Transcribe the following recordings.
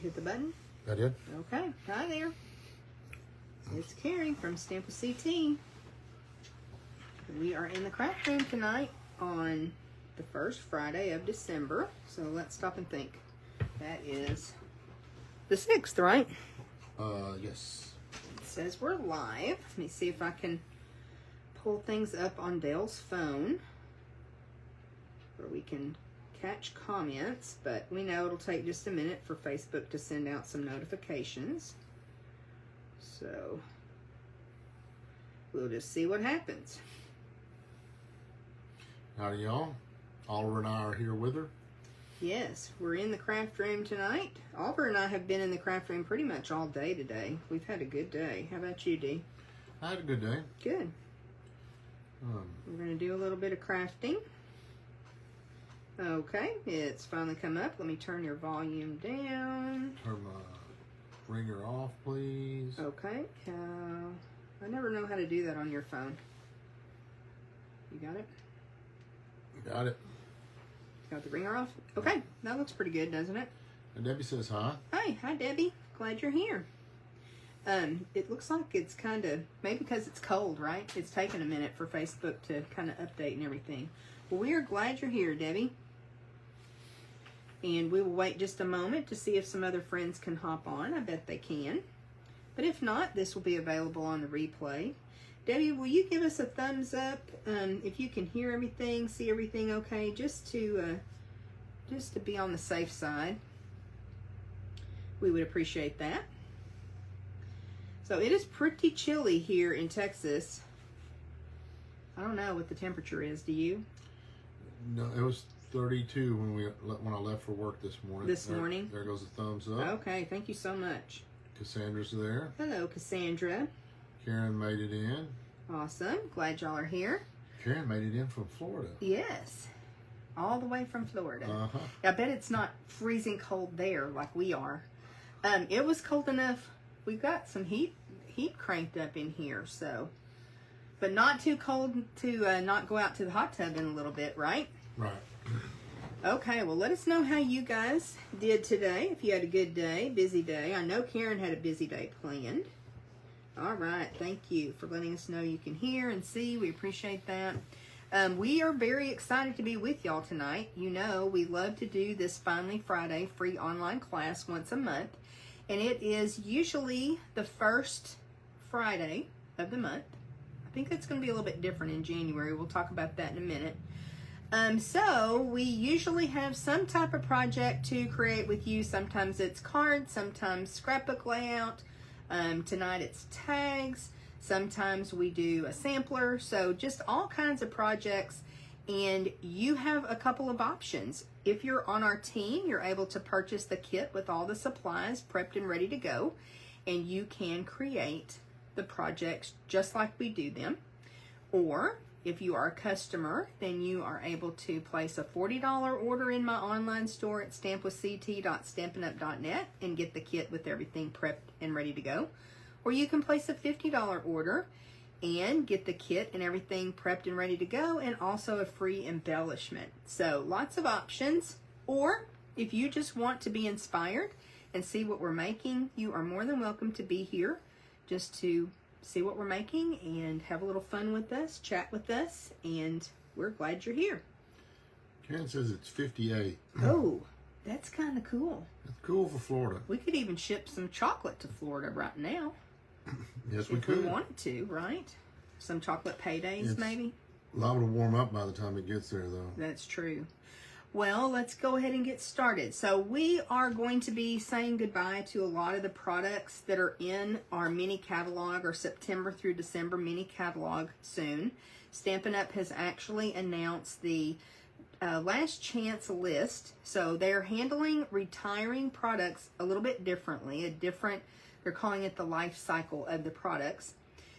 Hit the button. I did. Okay. Hi there. It's Carrie from Stamp with CT. We are in the craft room tonight on the first Friday of December. So let's stop and think. That is the 6th, right? Yes. It says we're live. Let me see if I can pull things up on Dale's phone where we can catch comments, but we know it'll take just a minute for Facebook to send out some notifications. So we'll just see what happens. Howdy, y'all. Oliver and I are here with her. Yes, we're in the craft room tonight. Oliver and I have been in the craft room pretty much all day today. We've had a good day. How about you, Dee? I had a good day. Good. We're going to do a little bit of crafting. Okay, it's finally come up. Let me turn your volume down. Turn my ringer off, please. Okay. I never know how to do that on your phone. You got it? Got it. Got the ringer off? Okay, that looks pretty good, doesn't it? And Debbie says hi. Hi Debbie. Glad you're here. It looks like it's kind of, maybe because it's cold, right? It's taken a minute for Facebook to kind of update and everything. Well, we are glad you're here, Debbie. And we will wait just a moment to see if some other friends can hop on. I bet they can. But if not, this will be available on the replay. Debbie, will you give us a thumbs up if you can hear everything, see everything okay, just to be on the safe side? We would appreciate that. So it is pretty chilly here in Texas. I don't know what the temperature is. Do you? No, it was 32 when I left for work this morning. This morning? There goes the thumbs up. Okay, thank you so much. Cassandra's there. Hello, Cassandra. Karen made it in. Awesome. Glad y'all are here. Karen made it in from Florida. Yes. All the way from Florida. Uh-huh. I bet it's not freezing cold there like we are. It was cold enough. We got some heat cranked up in here, so. But not too cold to not go out to the hot tub in a little bit, right? Right. Okay, well, let us know how you guys did today. If you had a good day, busy day. I know Karen had a busy day planned. All right, thank you for letting us know you can hear and see. We appreciate that. We are very excited to be with y'all tonight. You know, we love to do this Finally Friday free online class once a month. And it is usually the first Friday of the month. I think it's going to be a little bit different in January. We'll talk about that in a minute. So we usually have some type of project to create with you. Sometimes it's cards, sometimes scrapbook layout. Tonight it's tags. Sometimes we do a sampler. So just all kinds of projects. And you have a couple of options. If you're on our team, you're able to purchase the kit with all the supplies prepped and ready to go. And you can create the projects just like we do them. Or if you are a customer, then you are able to place a $40 order in my online store at stampwithct.stampinup.net and get the kit with everything prepped and ready to go. Or you can place a $50 order and get the kit and everything prepped and ready to go, and also a free embellishment. So lots of options. Or if you just want to be inspired and see what we're making, you are more than welcome to be here just to see what we're making and have a little fun with us, chat with us, and we're glad you're here. Karen says it's 58. Oh, that's kind of cool. That's cool for Florida. We could even ship some chocolate to Florida right now. Yes, we if could. we wanted to, right? Some chocolate paydays, maybe? Liable to warm up by the time it gets there, though. That's true. Well, let's go ahead and get started. So we are going to be saying goodbye to a lot of the products that are in our mini catalog, or September through December mini catalog soon. Stampin' Up! Has actually announced the last chance list. So they're handling retiring products a little bit differently. They're calling it the life cycle of the products.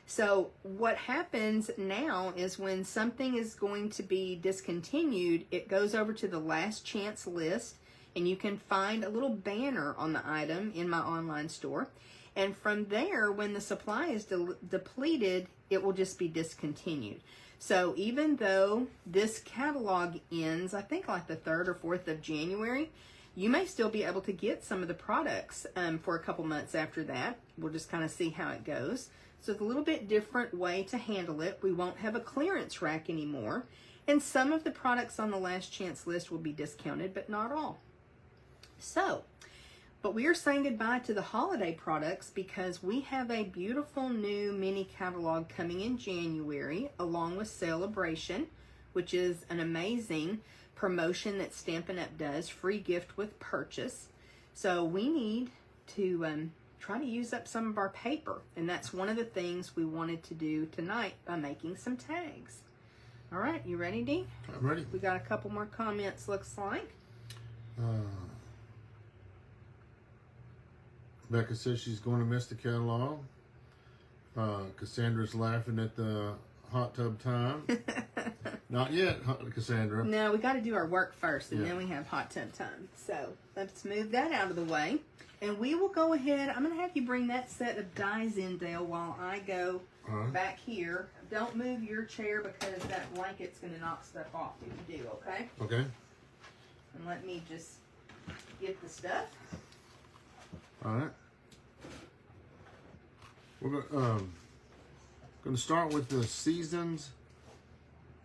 So what happens now is when something is going to be discontinued, it goes over to the last chance list, and you can find a little banner on the item in my online store. And from there, when the supply is depleted, it will just be discontinued. So even though this catalog ends, I think like the 3rd or 4th of January, You may still be able to get some of the products for a couple months after that. We'll just kind of see how it goes. So it's a little bit different way to handle it. We won't have a clearance rack anymore. And some of the products on the last chance list will be discounted, but not all. So, but we are saying goodbye to the holiday products because we have a beautiful new mini catalog coming in January along with Celebration, which is an amazing promotion that Stampin' Up! Does, free gift with purchase. So we need to try to use up some of our paper, and that's one of the things we wanted to do tonight by making some tags. All right, you ready, Dee? I'm ready. We got a couple more comments, looks like. Becca says she's going to miss the catalog. Cassandra's laughing at the hot tub time. Not yet, Cassandra. No, we got to do our work first, and Yeah. then we have hot tub time. So let's move that out of the way. And we will go ahead. I'm going to have you bring that set of dies in, Dale, while I go back here. Don't move your chair because that blanket's going to knock stuff off if you do, okay? Okay. And let me just get the stuff. All right. We're going to start with the seasons.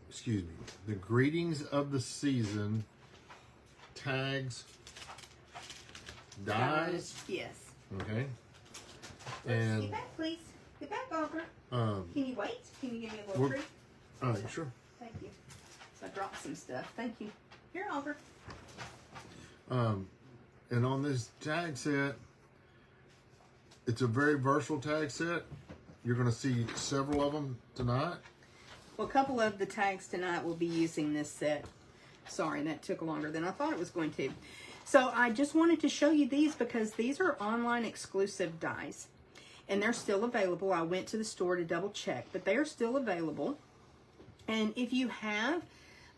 Excuse me. The greetings of the season tags. Dies. Yes. Okay. Get And back, please. Get back, Oliver. Can you wait? Can you give me a little treat? sure. Thank you. So I dropped some stuff. Thank you. Here, Oliver. And on this tag set, it's a very versatile tag set. You're going to see several of them tonight. Well, a couple of the tags tonight will be using this set. Sorry, that took longer than I thought it was going to. So I just wanted to show you these because these are online exclusive dies. And they're still available. I went to the store to double check, but they are still available. And if you have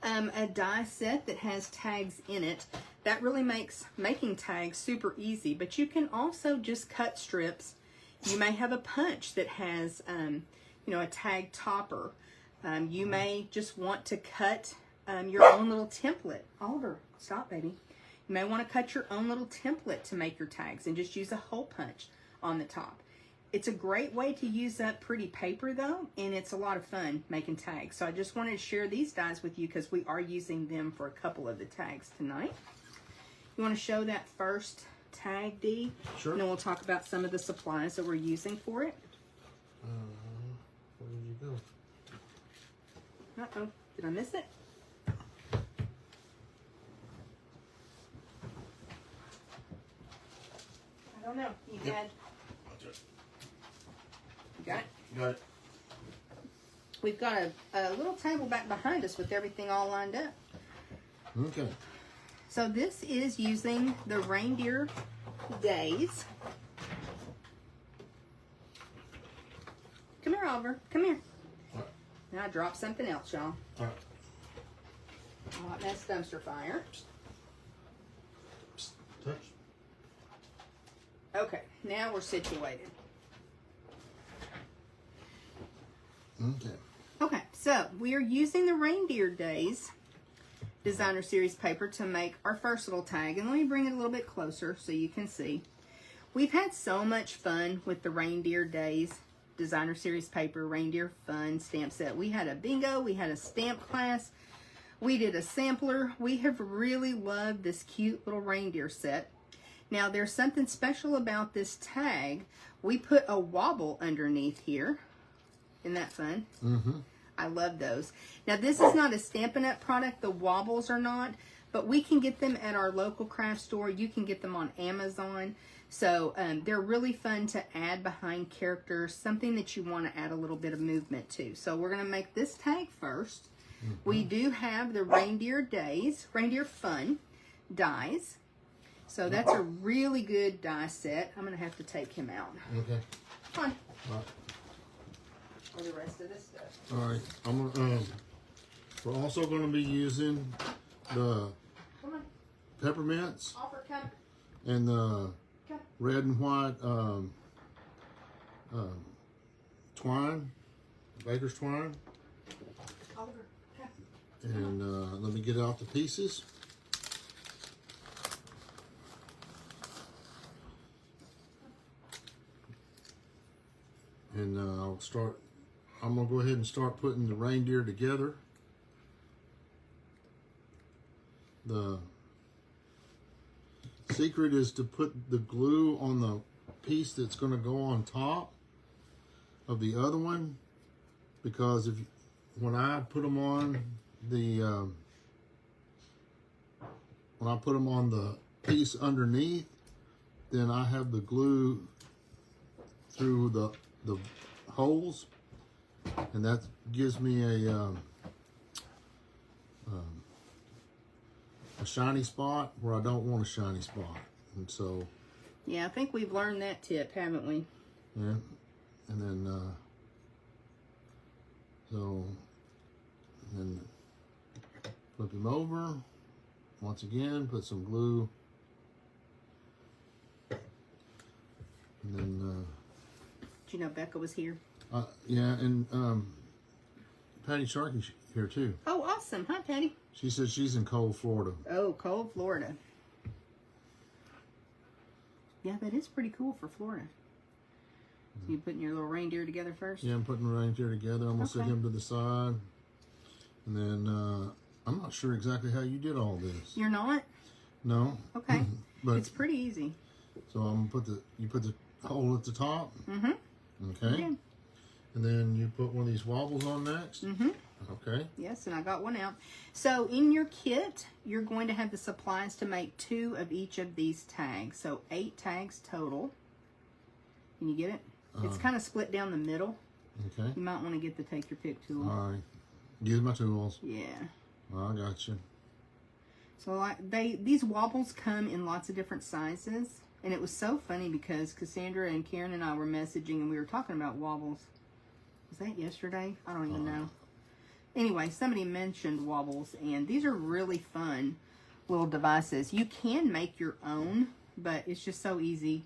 a die set that has tags in it, that really makes making tags super easy. But you can also just cut strips. You may have a punch that has, a tag topper. You may just want to cut your own little template. Oliver, stop, baby. You may want to cut your own little template to make your tags and just use a hole punch on the top. It's a great way to use up pretty paper though, and it's a lot of fun making tags. So I just wanted to share these dies with you because we are using them for a couple of the tags tonight. You want to show that first tag, Dee? Sure. And then we'll talk about some of the supplies that we're using for it. Where did you go? Uh-oh, did I miss it? I don't know. You Yep. had... You got it? Got it. We've got a little table back behind us with everything all lined up. Okay. So this is using the Reindeer Days. Come here, Oliver. Come here. What? Now I dropped something else, y'all. All right. Oh, that's dumpster fire. Psst. Touch. Okay, now we're situated. Okay. Okay, so we are using the Reindeer Days designer series paper to make our first little tag. And let me bring it a little bit closer so you can see. We've had so much fun with the Reindeer Days designer series paper, Reindeer Fun stamp set. We had a bingo, we had a stamp class, we did a sampler. We have really loved this cute little reindeer set. Now there's something special about this tag. We put a wobble underneath here. Isn't that fun? Mm-hmm. I love those. Now this is not a Stampin' Up! Product. The wobbles are not. But we can get them at our local craft store. You can get them on Amazon. So they're really fun to add behind characters. Something that you want to add a little bit of movement to. So we're going to make this tag first. Mm-hmm. We do have the Reindeer Days, Reindeer Fun dies. So that's a really good die set. I'm going to have to take him out. Okay. Come on. All right. For the rest of this stuff. All right. I'm gonna. We're also going to be using the Come on. peppermints Offer, come. and the Come. red and white twine, baker's twine. Oliver, come. And let me get out the pieces. And I'm gonna go ahead and start putting the reindeer together. The secret is to put the glue on the piece that's going to go on top of the other one, because when I put them on the piece underneath, then I have the glue through the holes, and that gives me a shiny spot where I don't want a shiny spot. And so, yeah, I think we've learned that tip, haven't we? yeah. And then then flip him over once again, put some glue, and then Did you know Becca was here? yeah, and Patty Sharkey's here too. Oh, awesome. Hi, Patty. She says she's in cold Florida. Oh, cold Florida. Yeah, that is pretty cool for Florida. So you putting your little reindeer together first? Yeah, I'm putting the reindeer together. I'm gonna set him to the side, and then I'm not sure exactly how you did all this. You're not? No. Okay. But it's pretty easy. so I'm gonna you put the hole at the top. Mm-hmm. Okay. Yeah. And then you put one of these wobbles on next. Mm-hmm. Okay. Yes, and I got one out. So in your kit, you're going to have the supplies to make 2 of each of these tags. So 8 tags total. Can you get it? It's kind of split down the middle. Okay. You might want to get the take your pick tool. All right. Use my tools. Yeah. I got you. So these wobbles come in lots of different sizes. And it was so funny because Cassandra and Karen and I were messaging and we were talking about wobbles. Was that yesterday? I don't even know. Anyway, somebody mentioned wobbles, and these are really fun little devices. You can make your own, but it's just so easy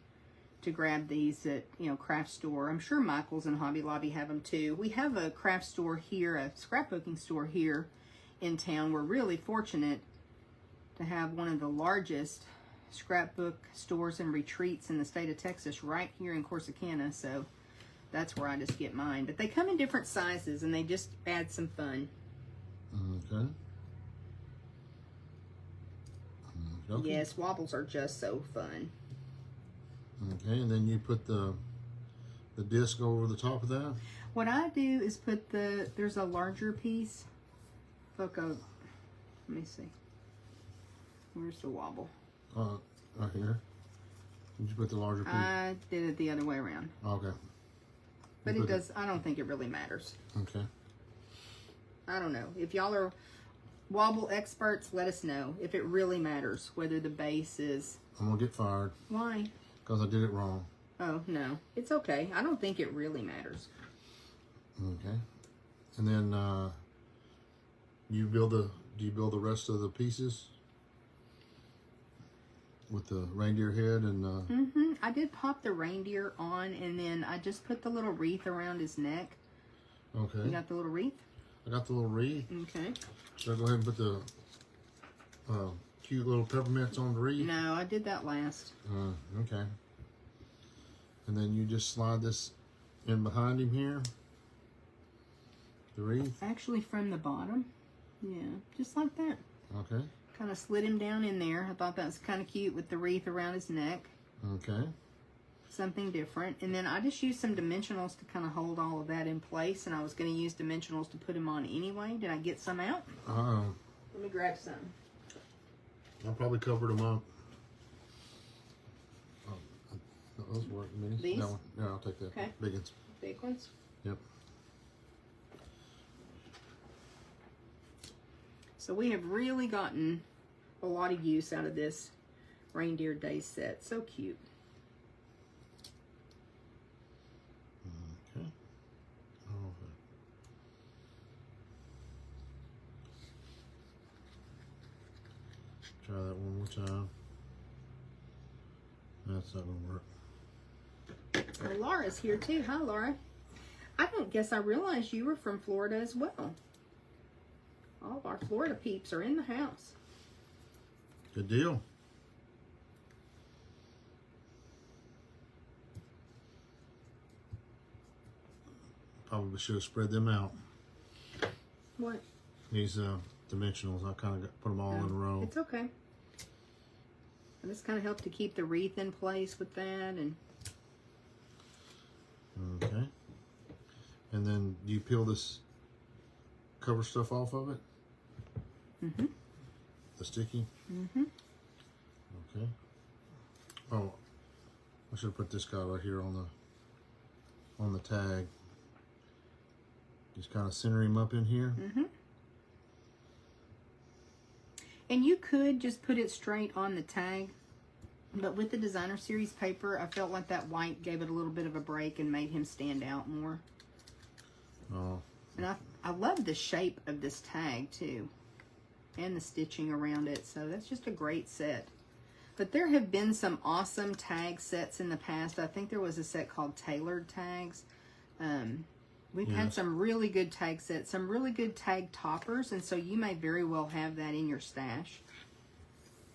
to grab these at, craft store. I'm sure Michael's and Hobby Lobby have them too. We have a craft store here, a scrapbooking store here in town. We're really fortunate to have one of the largest scrapbook stores and retreats in the state of Texas right here in Corsicana, so that's where I just get mine. But they come in different sizes, and they just add some fun. Okay. Okay. Yes, wobbles are just so fun. Okay, and then you put the disc over the top of that. What I do is put there's a larger piece. Look, let me see. Where's the wobble? Right here. Did you put the larger piece? I did it the other way around. Okay. But it does, I don't think it really matters. Okay. I don't know. If y'all are wobble experts, let us know if it really matters whether the base is... I'm going to get fired. Why? Because I did it wrong. Oh, no. It's okay. I don't think it really matters. Okay. And then do you build the rest of the pieces with the reindeer head and I did pop the reindeer on, and then I just put the little wreath around his neck. Okay. You got the little wreath? I got the little wreath. Okay. Should I go ahead and put the cute little peppermints on the wreath? No, I did that last. Okay. And then you just slide this in behind him here. The wreath. Actually, from the bottom. Yeah, just like that. Okay. Kind of slid him down in there. I thought that was kind of cute with the wreath around his neck. Okay. Something different. And then I just used some dimensionals to kind of hold all of that in place. And I was going to use dimensionals to put him on anyway. Did I get some out? Let me grab some. I probably covered them up. Those work. Minis? These? No, yeah, I'll take that. Okay. Big ones. Big ones? Yep. So we have really gotten a lot of use out of this Reindeer Day set. So cute. Okay. Okay. Try that one more time. That's not gonna work. Well, Laura's here too. Hi, Laura. I don't guess I realized you were from Florida as well. All of our Florida peeps are in the house. Good deal. probably should have spread them out. What? These dimensionals, I kind of put them all in a row. It's okay. I just kind of help to keep the wreath in place with that, and Okay. And then do you peel this cover stuff off of it? Mm-hmm. The sticky? Mm-hmm. Okay. Oh, I should have put this guy right here on the tag. Just kind of center him up in here. Mm-hmm. And you could just put it straight on the tag, but with the Designer Series paper, I felt like that white gave it a little bit of a break and made him stand out more. Oh. And I love the shape of this tag too, and the stitching around it, so that's just a great set. But there have been some awesome tag sets in the past. I think there was a set called Tailored Tags. We've had some really good tag sets, some really good tag toppers, and so you may very well have that in your stash.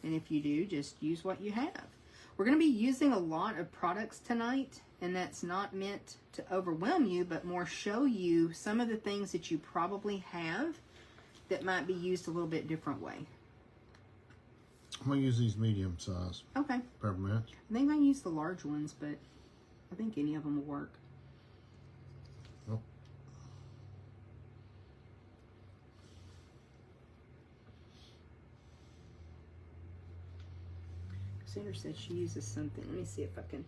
And if you do, just use what you have. We're going to be using a lot of products tonight, and that's not meant to overwhelm you, but more show you some of the things that you probably have that might be used a little bit different way. I'm going to use these medium size Okay. peppermints. I think I use the large ones, but I think any of them will work. Oh. Sandra said she uses something. Let me see if I can.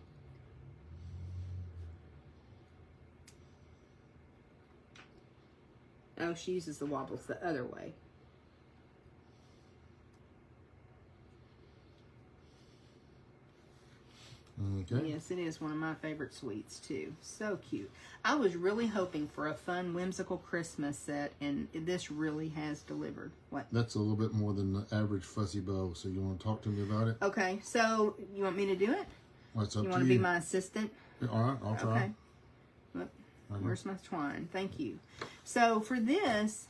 Oh, she uses the wobbles the other way. Okay. Yes, it is one of my favorite sweets too. So cute. I was really hoping for a fun, whimsical Christmas set, and this really has delivered. What? That's a little bit more than the average fuzzy bow, so you want to talk to me about it? Okay, so you want me to do it? Well, it's up You to want to be my assistant? All right, I'll try. Okay. Look, where's my twine? Thank you. So for this,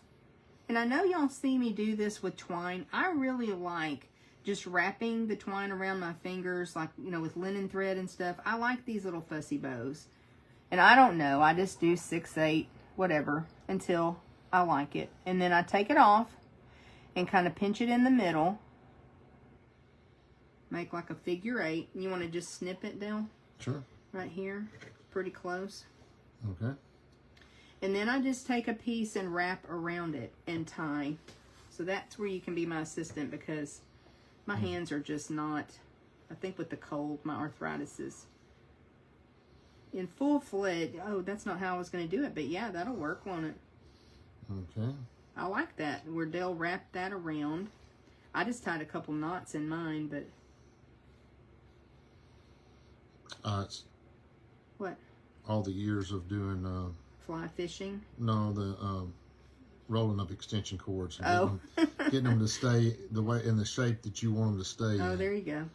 and I know y'all see me do this with twine, I really like just wrapping the twine around my fingers, like, you know, with linen thread and stuff. I like these little fussy bows. And I don't know, I just do 6, 8, whatever, until I like it. And then I take it off and kind of pinch it in the middle. Make like a figure 8. You want to just snip it down Sure. right here, pretty close. Okay. And then I just take a piece and wrap around it and tie. So that's where you can be my assistant, because my hands are just not, I think with the cold, my arthritis is in full-fledged. Oh, that's not how I was going to do it, but yeah, that'll work, won't it? Okay. I like that, where Dell wrapped that around. I just tied a couple knots in mine, but... It's What? all the years of doing, Fly fishing? no, the rolling up extension cords. And Oh. getting them to stay the way in the shape that you want them to stay Oh, in. there you go.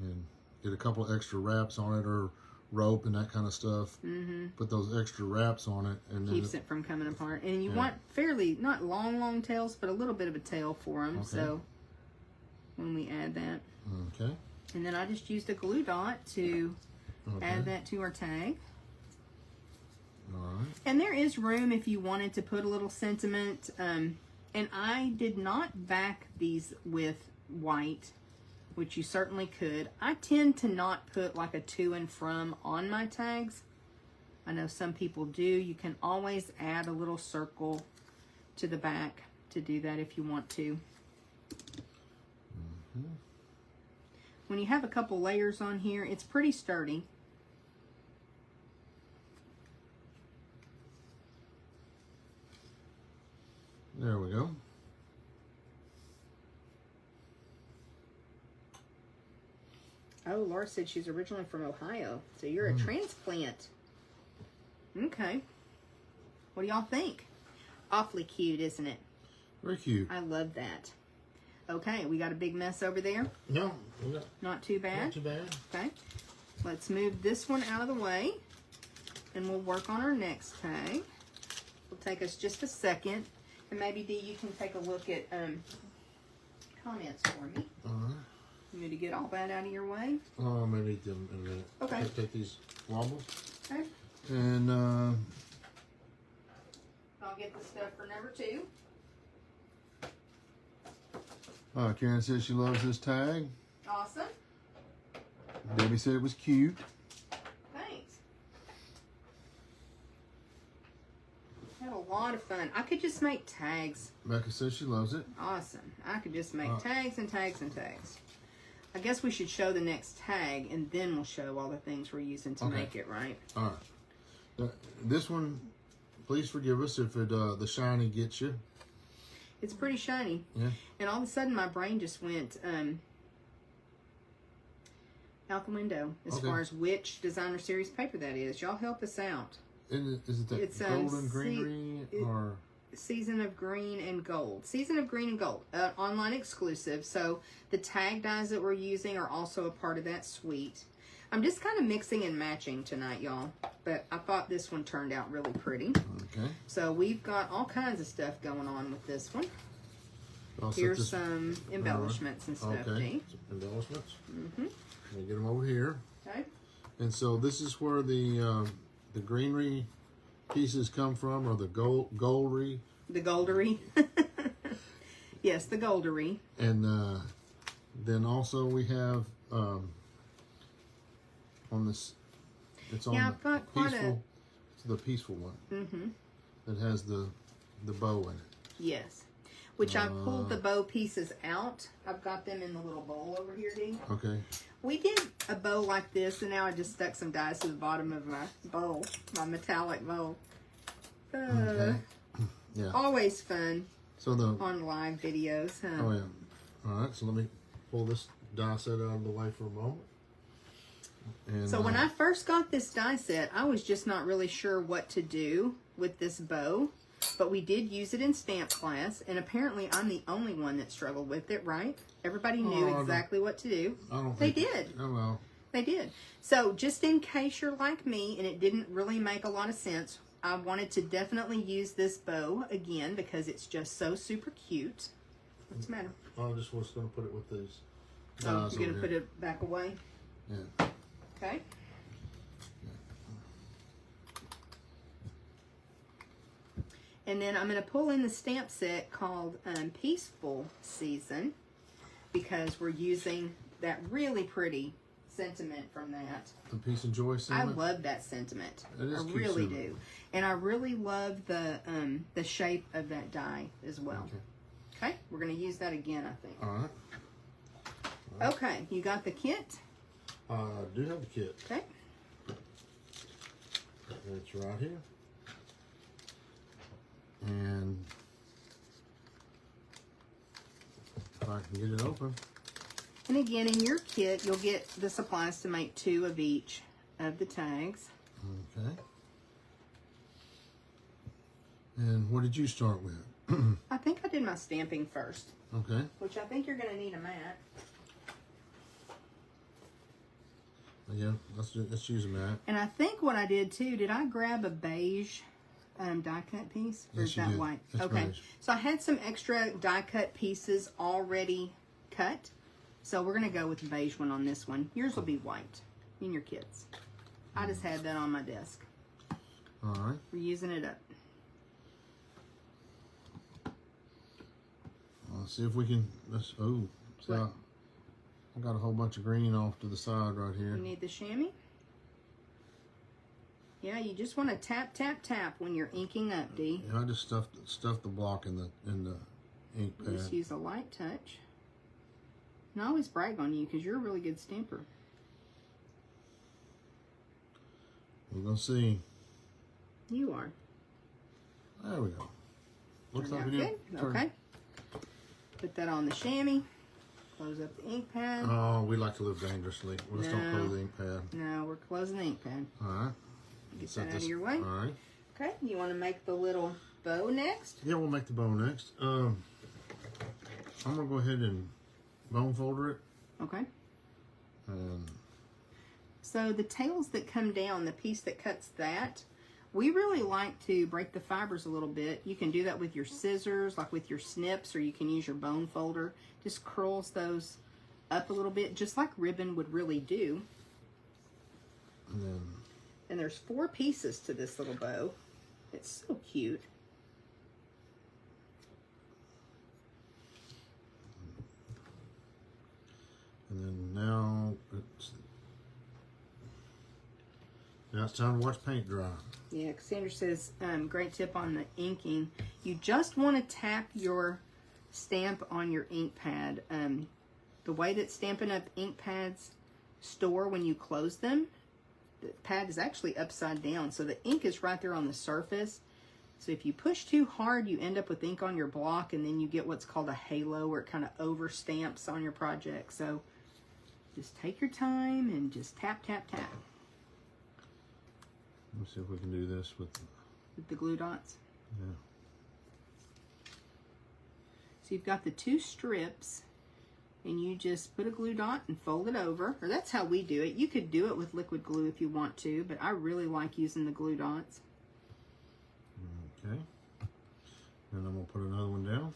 And get a couple of extra wraps on it, or rope and that kind of stuff. Mm-hmm. Put those extra wraps on it, and then Keeps it from coming apart. And you want fairly, not long tails, but a little bit of a tail for them. Okay. So when we add that. Okay. And then I just used a glue dot to Okay. add that to our tag. All right. And there is room if you wanted to put a little sentiment. And I did not back these with white, which you certainly could. I tend to not put like a to and from on my tags. I know some people do. You can always add a little circle to the back to do that if you want to. Mm-hmm. When you have a couple layers on here, it's pretty sturdy. There we go. Oh, Laura said she's originally from Ohio, so you're a transplant. Okay. What do y'all think? Awfully cute, isn't it? Very cute. I love that. Okay, we got a big mess over there. No, we got Not too bad. not too bad. Okay. Let's move this one out of the way, and we'll work on our next tag. It'll take us just a second, and maybe Dee, you can take a look at comments for me. All right. You need to get all that out of your way. I'm gonna eat them in a minute. Okay. Take these wobbles. Okay. And get the stuff for number 2. Karen says she loves this tag. Awesome. Debbie said it was cute. Thanks. Had a lot of fun. I could just make tags. Becca says she loves it. Awesome. I could just make tags and tags and tags. I guess we should show the next tag, and then we'll show all the things we're using to make it, right? All right. This one, please forgive us if it the shiny gets you. It's pretty shiny. Yeah. And all of a sudden, my brain just went out the window as far as which designer series paper that is. Y'all help us out. Is it that It's, golden greenery or Season of Green and Gold. Season of Green and Gold, online exclusive. So the tag dies that we're using are also a part of that suite. I'm just kind of mixing and matching tonight, y'all. But I thought this one turned out really pretty. okay? So we've got all kinds of stuff going on with this one. I'll set Here's this- some embellishments and stuff, Okay. Dee. Some embellishments. Mm-hmm. Let me get them over here. Okay. And so this is where the greenery pieces come from, or the goldery. The goldery. Yes, the goldery. And then also we have on this, it's on Yeah, the I've got quite a- peaceful. It's the peaceful one Mm-hmm. that has the bow in it. Yes. Which I pulled the bow pieces out. I've got them in the little bowl over here, Dee. Okay. We did a bow like this, and now I just stuck some dies to the bottom of my bowl, my metallic bowl. Okay. Yeah. Always fun So the on live videos, huh? oh yeah. All right. So let me pull this die set out of the way for a moment. And, So when I first got this die set, I was just not really sure what to do with this bow. But we did use it in stamp class, and apparently I'm the only one that struggled with it, right? Everybody knew exactly what to do. I don't They think, did. Oh well. They did. So just in case you're like me and it didn't really make a lot of sense, I wanted to definitely use this bow again because it's just so super cute. What's the matter? I just was going to put it with these. Oh, dies you're going to over put here. it back away? Yeah. Okay. And then I'm going to pull in the stamp set called Peaceful Season because we're using that really pretty sentiment from that. The peace and joy I sentiment. love that sentiment. It is I cute really sentiment. do. And I really love the shape of that die as well. Okay, we're going to use that again, I think. All right. Okay, you got the kit? I do have the kit. Okay. It's right here. And if I can get it open. And again, in your kit, you'll get the supplies to make 2 of each of the tags. Okay. And what did you start with? I think I did my stamping first, Okay. which I think you're going to need a mat. Yeah, let's use a mat. And I think what I did too, did I grab a beige die cut piece? Or Yes, is you that did. white? It's Okay. beige. So I had some extra die cut pieces already cut. So we're going to go with the beige one on this one. Yours will be white in your kits. I just had that on my desk. All right. We're using it up. Let's see if we can. Oh, so What? I got a whole bunch of green off to the side right here. You need the chamois? Yeah, you just want to tap, tap, tap when you're inking up, Dee. Yeah, I just stuffed the block in the ink pad. Just use a light touch. And I always brag on you because you're a really good stamper. We're gonna see. You are. There we go. Looks Turned like out we good. did. turn- Okay. Put that on the chamois. Close up the ink pad. Oh, we like to live dangerously. Let's don't No. close the ink pad. No, we're closing the ink pad. All right. Get Set that out this- of your way. All right. Okay, you want to make the little bow next? Yeah, we'll make the bow next. I'm gonna go ahead and bone folder it. Okay. And So the tails that come down, the piece that cuts that, we really like to break the fibers a little bit. You can do that with your scissors, like with your snips, or you can use your bone folder. Just curls those up a little bit, just like ribbon would really do. then And there's 4 pieces to this little bow. It's so cute. Now it's time to watch paint dry. Yeah, Cassandra says, great tip on the inking. You just want to tap your stamp on your ink pad. The way that Stampin' Up! Ink pads store when you close them, the pad is actually upside down, so the ink is right there on the surface. So if you push too hard, you end up with ink on your block, and then you get what's called a halo, where it kind of over stamps on your project. So just take your time and just tap, tap, tap. Let's see if we can do this with The glue dots. Yeah. So you've got the two strips, and you just put a glue dot and fold it over, or that's how we do it. You could do it with liquid glue if you want to, but I really like using the glue dots. Okay. And I'm going to put another one down.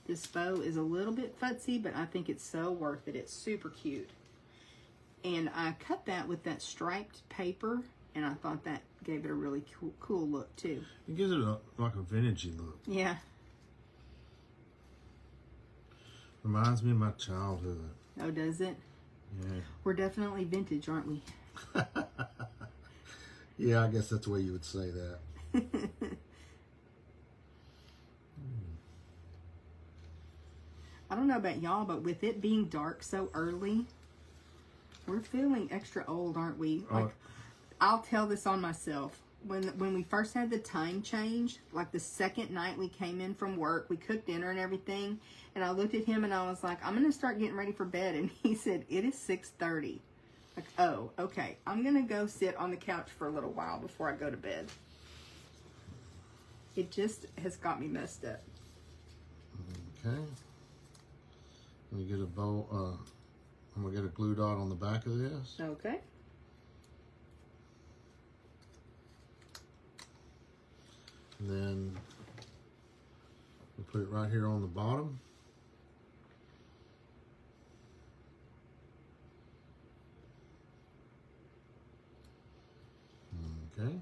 This bow is a little bit futzy, but I think it's so worth it. It's super cute. And I cut that with that striped paper, and I thought that gave it a really cool look too. It gives it like a vintagey look. Yeah. Reminds me of my childhood. Oh, does it? Yeah. We're definitely vintage, aren't we? Yeah, I guess that's the way you would say that. I don't know about y'all, but with it being dark so early, we're feeling extra old, aren't we? Like, I'll tell this on myself. When we first had the time change, like the second night we came in from work, we cooked dinner and everything, and I looked at him and I was like, I'm gonna start getting ready for bed, and he said, it is 6:30. Like, oh, okay, I'm gonna go sit on the couch for a little while before I go to bed. It just has got me messed up. Okay. Let me get a bow. I'm gonna get a glue dot on the back of this. Okay. And then we'll put it right here on the bottom. Okay.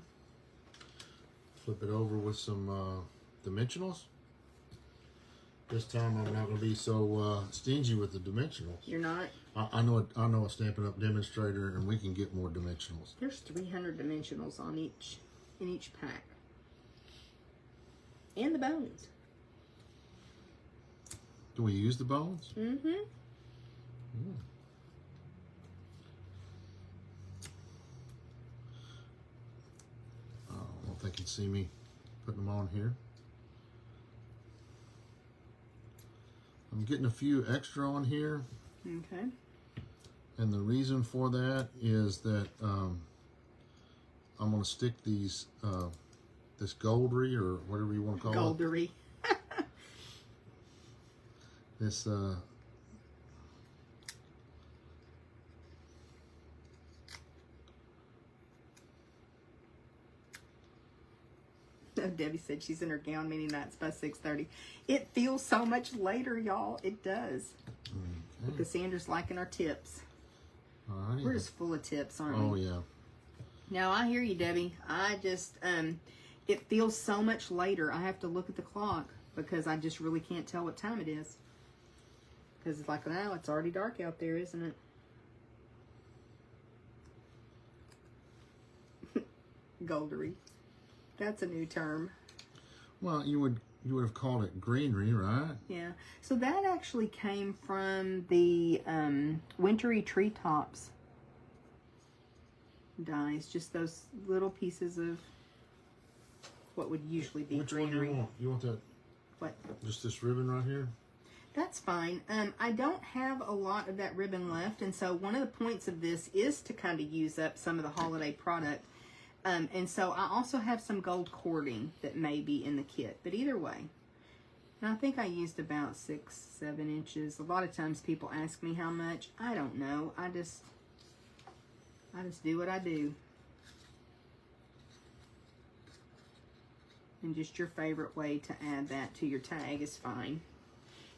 Flip it over with some dimensionals. This time I'm not going to be so stingy with the dimensionals. You're not? I know a Stampin' Up! Demonstrator, and we can get more dimensionals. There's 300 dimensionals on in each pack. And the bones. Do we use the bones? Mm-hmm. Mm. I don't think you'd see me putting them on here. I'm getting a few extra on here. Okay. And the reason for that is that I'm going to stick these, this goldery, or whatever you want to call Goldery. it. This, Oh, Debbie said she's in her gown many nights by 6:30. It feels so much later, y'all. It does. okay. Cassandra's liking our tips. Alrighty. We're just full of tips, aren't Oh, we? yeah. No, I hear you, Debbie. I just, it feels so much later. I have to look at the clock because I just really can't tell what time it is. Because it's like, now it's already dark out there, isn't it? Goldery. That's a new term. Well, you would have called it greenery, right? Yeah. So that actually came from the wintry treetops dies. Just those little pieces of what would usually be Which one do greenery. you want? You want that? What? Just this ribbon right here? That's fine. I don't have a lot of that ribbon left, and so one of the points of this is to kind of use up some of the holiday product. And so I also have some gold cording that may be in the kit, but either way. And I think I used about 6-7 inches. A lot of times people ask me how much. I don't know. I just do what I do. And just your favorite way to add that to your tag is fine.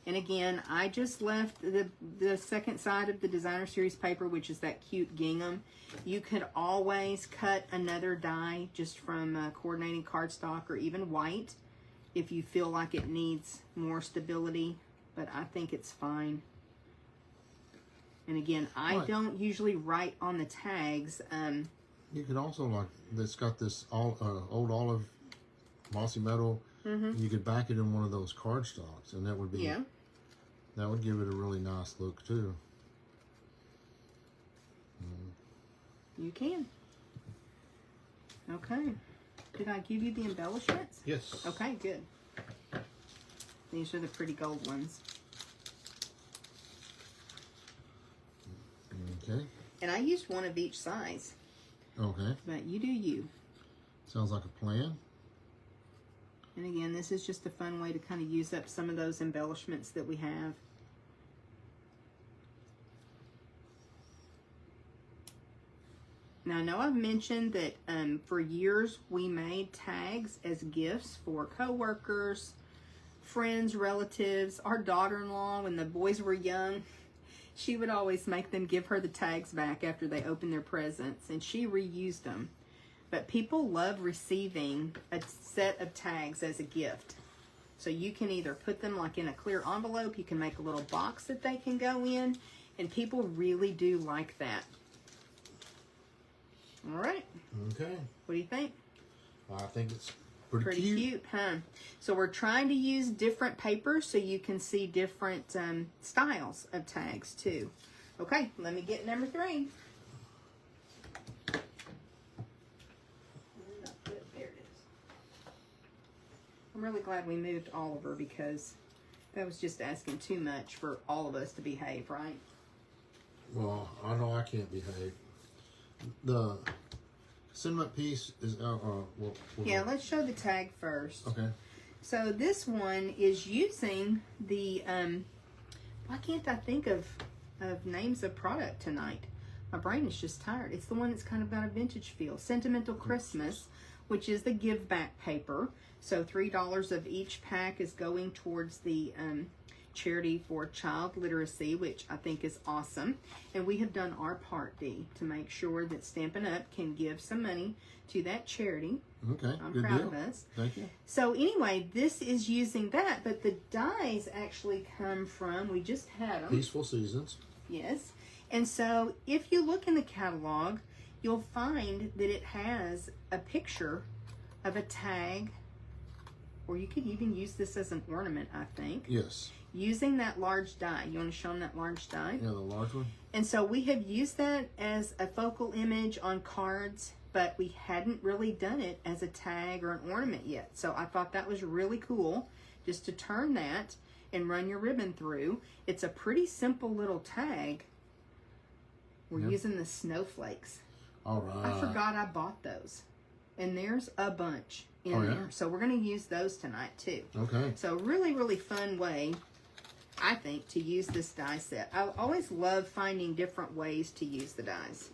And again, I just left the second side of the Designer Series paper, which is that cute gingham. You could always cut another die just from coordinating cardstock or even white if you feel like it needs more stability, but I think it's fine. And again, I Right. don't usually write on the tags. You could also, like, it's got this old olive mossy metal. You could back it in one of those cardstocks, and that would be Yeah, that would give it a really nice look too. you can. Okay. Did I give you the embellishments? Yes. Okay, good. These are the pretty gold ones. Okay. And I used one of each size, Okay. but you do you. Sounds like a plan. And again, this is just a fun way to kind of use up some of those embellishments that we have. Now, I know I've mentioned that for years we made tags as gifts for coworkers, friends, relatives. Our daughter-in-law, when the boys were young, she would always make them give her the tags back after they opened their presents, and she reused them. But people love receiving a set of tags as a gift. So you can either put them like in a clear envelope, you can make a little box that they can go in, and people really do like that. All right, Okay. what do you think? I think it's pretty, Pretty cute, huh? So we're trying to use different papers so you can see different styles of tags too. Okay, let me get number 3. There it is. I'm really glad we moved Oliver because that was just asking too much for all of us to behave, right? Well, I know I can't behave. The cinnamon piece is Yeah, let's show the tag first. Okay. So this one is using the, why can't I think of names of product tonight? My brain is just tired. It's the one that's kind of got a vintage feel. Sentimental Christmas, which is the give back paper. So $3 of each pack is going towards the charity for child literacy, which I think is awesome. And we have done our part, Dee, to make sure that Stampin' Up! Can give some money to that charity. Okay. I'm Good proud deal. of us. Thank you. So anyway, this is using that, but the dies actually come from, we just had them. Peaceful Seasons. Yes. And so if you look in the catalog, you'll find that it has a picture of a tag, or you could even use this as an ornament, I think, Yes. using that large die. You want to show them that large die? Yeah, the large one. And so we have used that as a focal image on cards, but we hadn't really done it as a tag or an ornament yet. So I thought that was really cool, just to turn that and run your ribbon through. It's a pretty simple little tag. We're Yep. using the snowflakes. All right. I forgot I bought those. And there's a bunch in Oh, yeah? there. So we're going to use those tonight too. Okay. So really, really fun way, I think, to use this die set. I always love finding different ways to use the dies.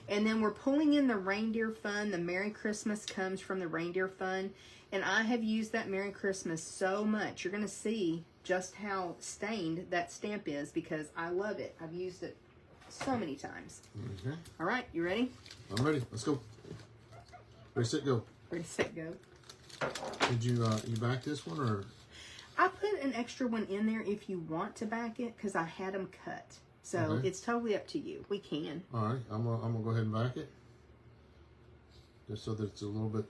And then we're pulling in the reindeer fun. The Merry Christmas comes from the reindeer fun. And I have used that Merry Christmas so much. You're going to see just how stained that stamp is because I love it. I've used it so many times. Okay. All right, you ready? I'm ready. Let's go. Ready, set, go. Ready, set, go. Did you back this one or? I put an extra one in there if you want to back it because I had them cut. So Okay. it's totally up to you. We can. All right. I'm gonna go ahead and back it. Just so that it's a little bit.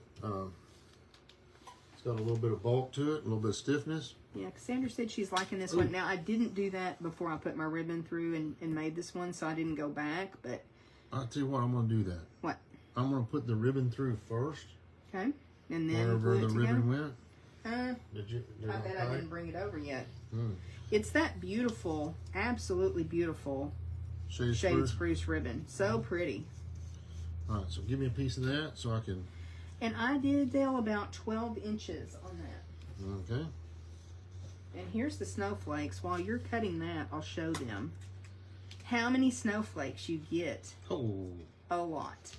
It's got a little bit of bulk to it, a little bit of stiffness. Yeah, Cassandra said she's liking this Ooh. one. Now, I didn't do that before I put my ribbon through and made this one, so I didn't go back. But I'll tell you what. I'm gonna do that. what? I'm gonna put the ribbon through first. Okay. And then Wherever glue the it together. ribbon went. Uh, Did I bet I okay? didn't bring it over yet. Mm. It's that beautiful, absolutely beautiful Shade shade spruce. spruce ribbon. So pretty. All right. So give me a piece of that so I can. And I did, Dale, about 12 inches on that. Okay. And here's the snowflakes. While you're cutting that, I'll show them how many snowflakes you get. Oh. A lot.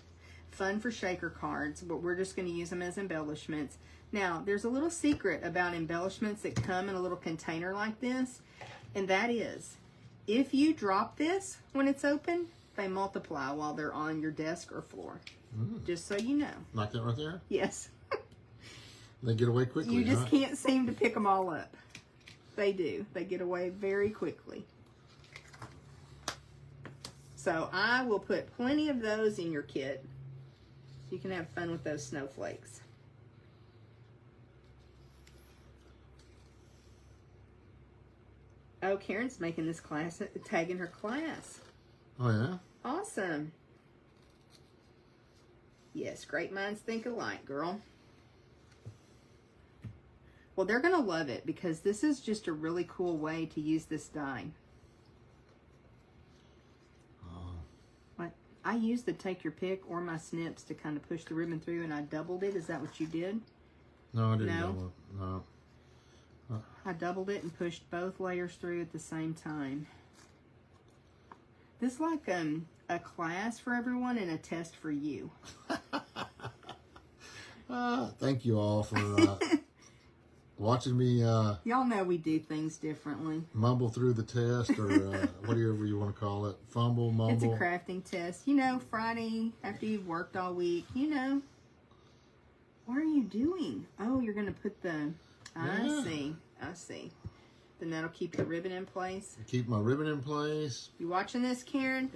Fun for shaker cards, but we're just going to use them as embellishments. Now, there's a little secret about embellishments that come in a little container like this, and that is, if you drop this when it's open, they multiply while they're on your desk or floor. Just so you know. Like that right there. Yes. They get away quickly. You just huh? can't seem to pick them all up. They do. They get away very quickly. So I will put plenty of those in your kit. You can have fun with those snowflakes. Oh, Karen's making this class, tagging her class. Oh, yeah? Awesome. Yes, great minds think alike, girl. Well, they're going to love it because this is just a really cool way to use this die. What? I used the take your pick or my snips to kind of push the ribbon through, and I doubled it. Is that what you did? No, I didn't. No? No. I doubled it and pushed both layers through at the same time. This is like a class for everyone and a test for you. Thank you all for watching me Y'all know we do things differently. mumble through the test, or whatever you want to call it. Fumble, mumble. It's a crafting test. You know, Friday after you've worked all week, you know. What are you doing? Oh, you're going to put the... Yeah. I see. Then that'll keep the ribbon in place. Keep my ribbon in place. You watching this, Karen?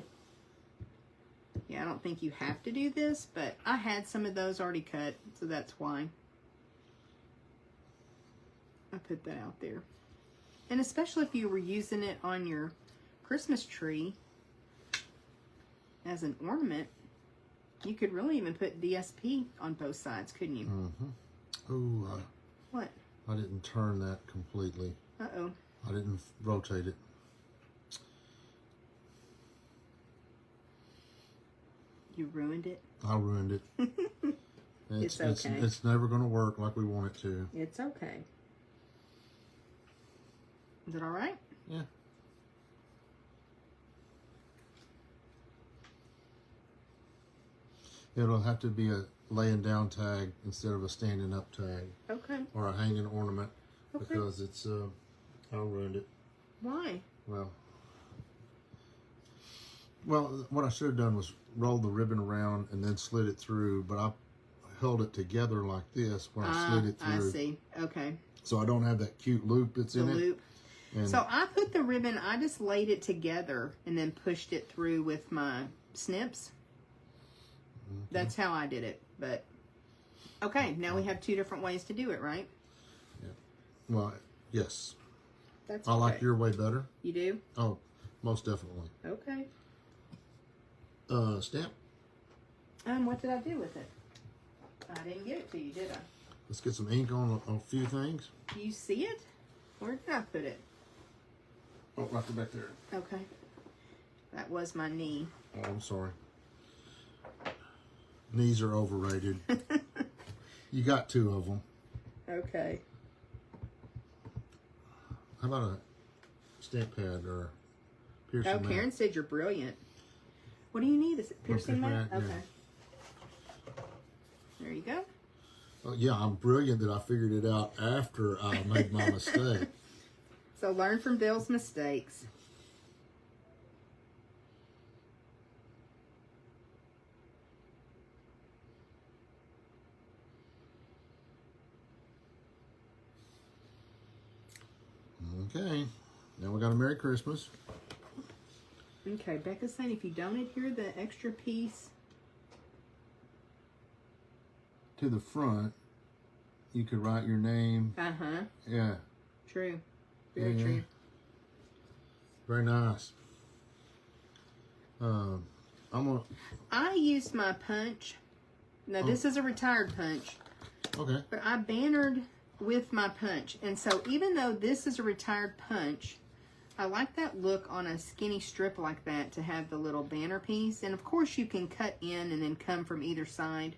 Yeah, I don't think you have to do this, but I had some of those already cut, so that's why I put that out there. And especially if you were using it on your Christmas tree as an ornament, you could really even put DSP on both sides, couldn't you? Mm-hmm. Ooh, What? I didn't turn that completely. Uh-oh. I didn't rotate it. You ruined it? I ruined it. It's okay. It's never going to work like we want it to. It's okay. Is it all right? Yeah. It'll have to be a laying down tag instead of a standing up tag, Okay. or a hanging ornament, Okay. because it's I ruined it. Why? Well, what I should have done was roll the ribbon around and then slid it through, but I held it together like this when I slid it through. I see. Okay. So I don't have that cute loop that's The in loop. it. And So I put the ribbon, I just laid it together and then pushed it through with my snips. That's how I did it. But, okay, now we have two different ways to do it, right? well, yes. That's I like okay. your way better. You do? Oh, most definitely. Okay. Stamp. What did I do with it? I didn't give it to you, did I? Let's get some ink on a few things. Do you see it? Where did I put it? Oh, right back there. Okay. That was my knee. Oh, I'm sorry. Knees are overrated. You got two of them. Okay. How about a stamp pad or piercing Oh, mat? Karen said you're brilliant. What do you need? Is it piercing mat? mat, Okay. yeah. There you go. Oh, yeah, I'm brilliant that I figured it out after I made my mistake. So learn from Bill's mistakes. Okay, now we got a Merry Christmas. Okay, Becca's saying if you don't adhere the extra piece. To the front, you could write your name. Uh-huh. Yeah, True. Very Yeah. true. very nice. I'm gonna. I used my punch. Now, this is a retired punch, Okay. but I bannered with my punch. And so even though this is a retired punch, I like that look on a skinny strip like that to have the little banner piece. And of course you can cut in and then come from either side.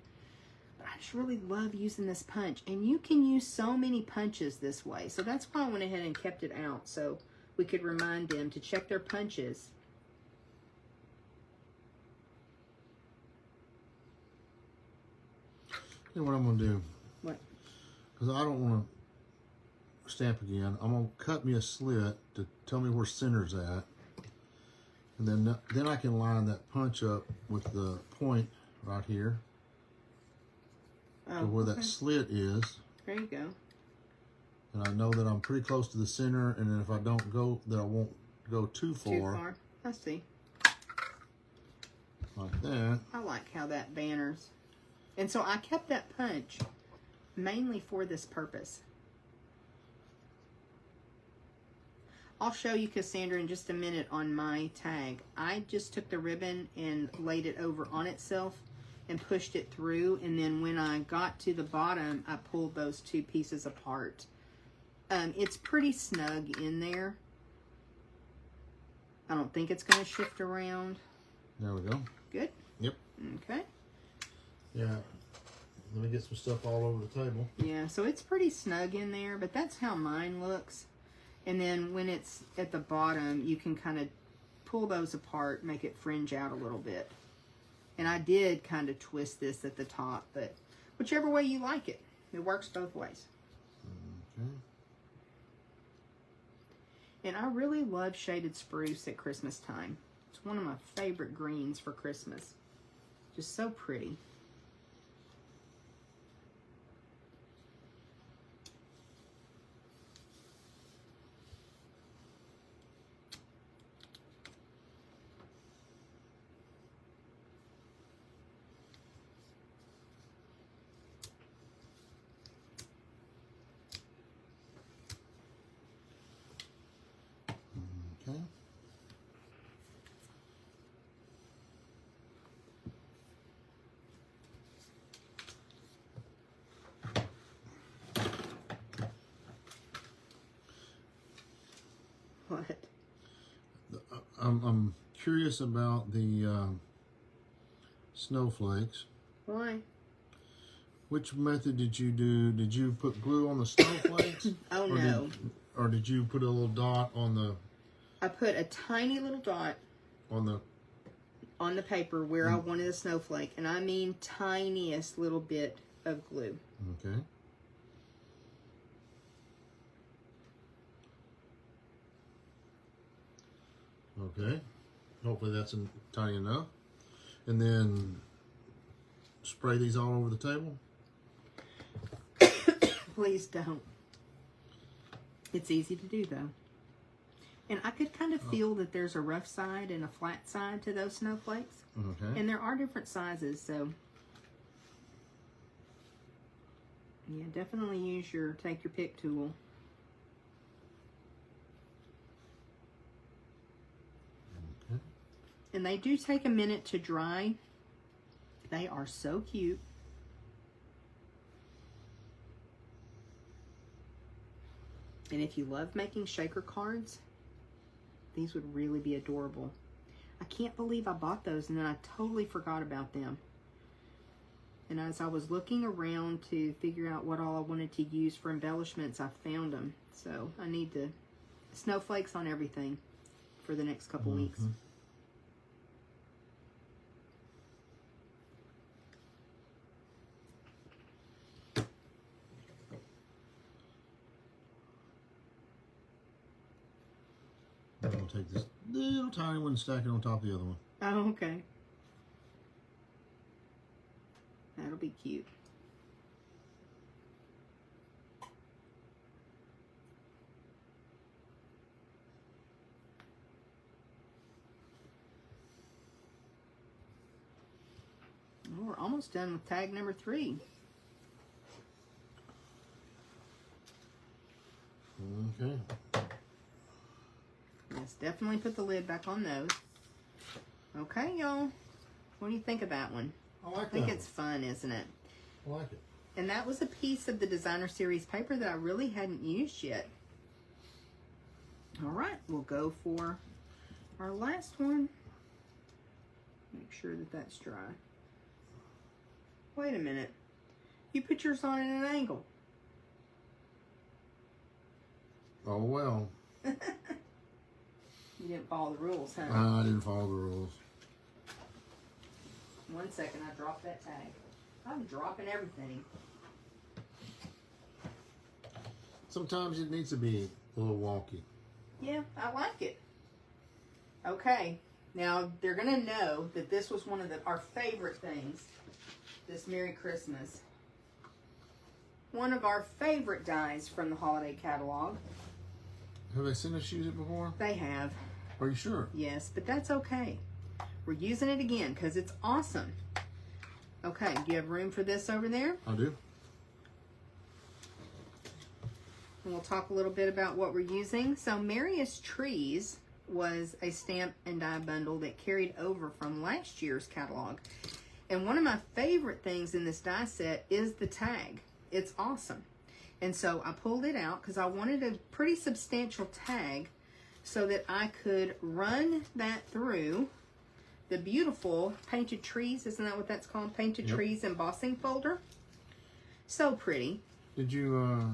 But I just really love using this punch. And you can use so many punches this way. So that's why I went ahead and kept it out. So we could remind them to check their punches. You know what I'm gonna do? What? Because I don't want to stamp again. I'm gonna cut me a slit to tell me where center's at, and then I can line that punch up with the point right here Oh, to where okay. that slit is, There you go. and I know that I'm pretty close to the center. And then if I don't go, that I won't go too far. Too far. I see. like that. I like how that banners. And so I kept that punch mainly for this purpose. I'll show you, Cassandra, in just a minute on my tag. I just took the ribbon and laid it over on itself and pushed it through. And then when I got to the bottom, I pulled those two pieces apart. It's pretty snug in there. I don't think it's going to shift around. There we go. Good? Yep. Okay. Yeah. Let me get some stuff all over the table. Yeah, so it's pretty snug in there, but that's how mine looks. And then when it's at the bottom, you can kind of pull those apart, make it fringe out a little bit. And I did kind of twist this at the top, but whichever way you like it. It works both ways. Okay. And I really love shaded spruce at Christmas time. It's one of my favorite greens for Christmas. Just so pretty. Okay. What? I'm curious about the snowflakes. Why? Which method did you do? Did you put glue on the snowflakes? Oh, or no. Or did you put a little dot on the... I put a tiny little dot on the paper where I wanted a snowflake. And I mean tiniest little bit of glue. Okay. Okay. Hopefully that's tiny enough. And then spray these all over the table. Please don't. It's easy to do though. And I could kind of feel that there's a rough side and a flat side to those snowflakes. Okay. And there are different sizes, so yeah, definitely take your pick tool. Okay. And they do take a minute to dry. They are so cute. And if you love making shaker cards, these would really be adorable. I can't believe I bought those and then I totally forgot about them. And as I was looking around to figure out what all I wanted to use for embellishments, I found them. So I need to snowflakes on everything for the next couple weeks. I'm going to take this little tiny one and stack it on top of the other one. Oh, okay. That'll be cute. Well, we're almost done with tag number 3. Okay. Yes, definitely put the lid back on those. Okay, y'all. What do you think of that one? I like that. I think it's fun, isn't it? I like it. And that was a piece of the designer series paper that I really hadn't used yet. All right, we'll go for our last one. Make sure that that's dry. Wait a minute. You put yours on at an angle. Oh, well. You didn't follow the rules, huh? I didn't follow the rules. 1 second, I dropped that tag. I'm dropping everything. Sometimes it needs to be a little wonky. Yeah, I like it. Okay, now they're going to know that this was one of our favorite things this Merry Christmas. One of our favorite dies from the holiday catalog. Have they seen us use it before? They have. Are you sure? Yes, but that's okay. We're using it again because it's awesome. Okay, do you have room for this over there? I do. And we'll talk a little bit about what we're using. So Marius Trees was a stamp and die bundle that carried over from last year's catalog. And one of my favorite things in this die set is the tag. It's awesome. And so I pulled it out because I wanted a pretty substantial tag so that I could run that through the beautiful Painted Trees, isn't that what that's called? Painted Yep. Trees embossing folder. So pretty. Did you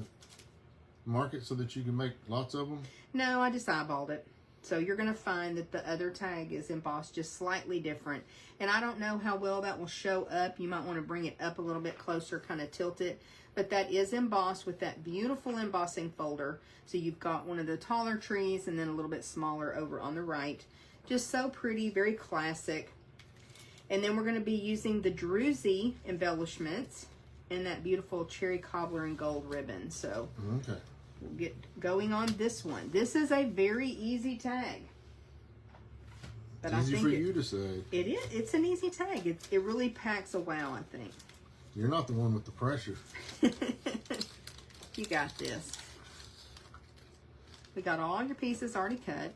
mark it so that you can make lots of them? No, I just eyeballed it. So you're going to find that the other tag is embossed just slightly different. And I don't know how well that will show up. You might want to bring it up a little bit closer, kind of tilt it. But that is embossed with that beautiful embossing folder. So you've got one of the taller trees and then a little bit smaller over on the right. Just so pretty, very classic. And then we're going to be using the Druzy embellishments and that beautiful cherry cobbler and gold ribbon. So Okay. we'll get going on this one. This is a very easy tag. But It's easy for you to say. it is. It's an easy tag. It really packs a wow, I think. You're not the one with the pressure. You got this. We got all your pieces already cut.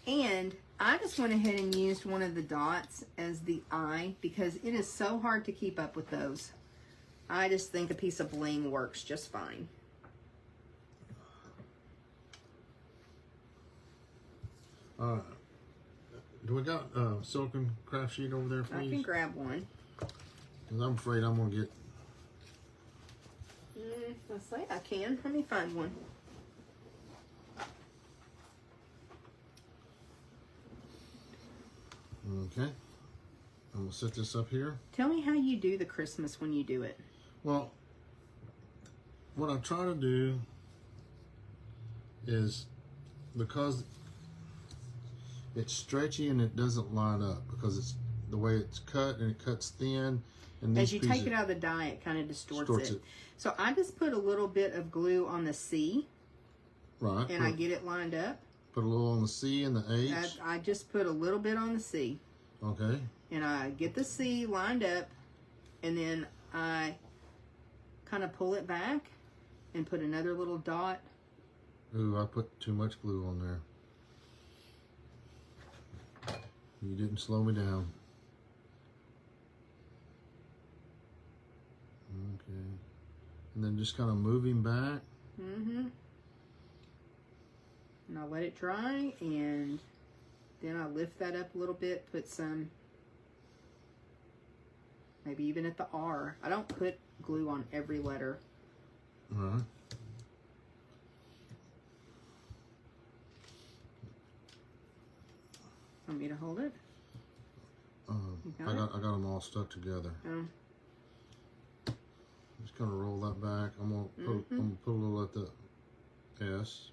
And I just went ahead and used one of the dots as the eye because it is so hard to keep up with those. I just think a piece of bling works just fine. Do we got silicone craft sheet over there, I can please? grab one. 'Cause I'm afraid I'm gonna get. Let's say I can. Let me find one. Okay. I'm gonna set this up here. Tell me how you do the Christmas when you do it. Well, what I try to do is, because it's stretchy and it doesn't line up because it's the way it's cut and it cuts thin. And As you take it out of the die, it kind of distorts it. So I just put a little bit of glue on the C, right? and I get it lined up. Put a little on the C and the H. I just put a little bit on the C, Okay. and I get the C lined up, and then I kind of pull it back and put another little dot. Ooh, I put too much glue on there. You didn't slow me down. Okay. And then just kind of moving back. And I let it dry, and then I lift that up a little bit, put some, maybe even at the R. I don't put glue on every letter. All right. Want me to hold it? I got them all stuck together. Oh. Just kind of roll that back. I'm gonna put a little at the S.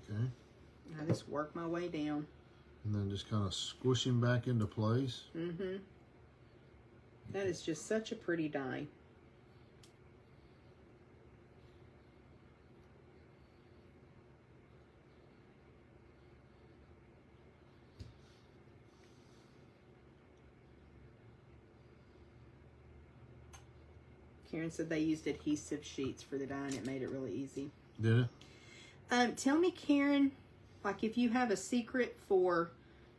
Okay. I just work my way down. And then just kind of squish him back into place. That is just such a pretty die. Karen said they used adhesive sheets for the die and it made it really easy. Did it? Tell me, Karen, like if you have a secret for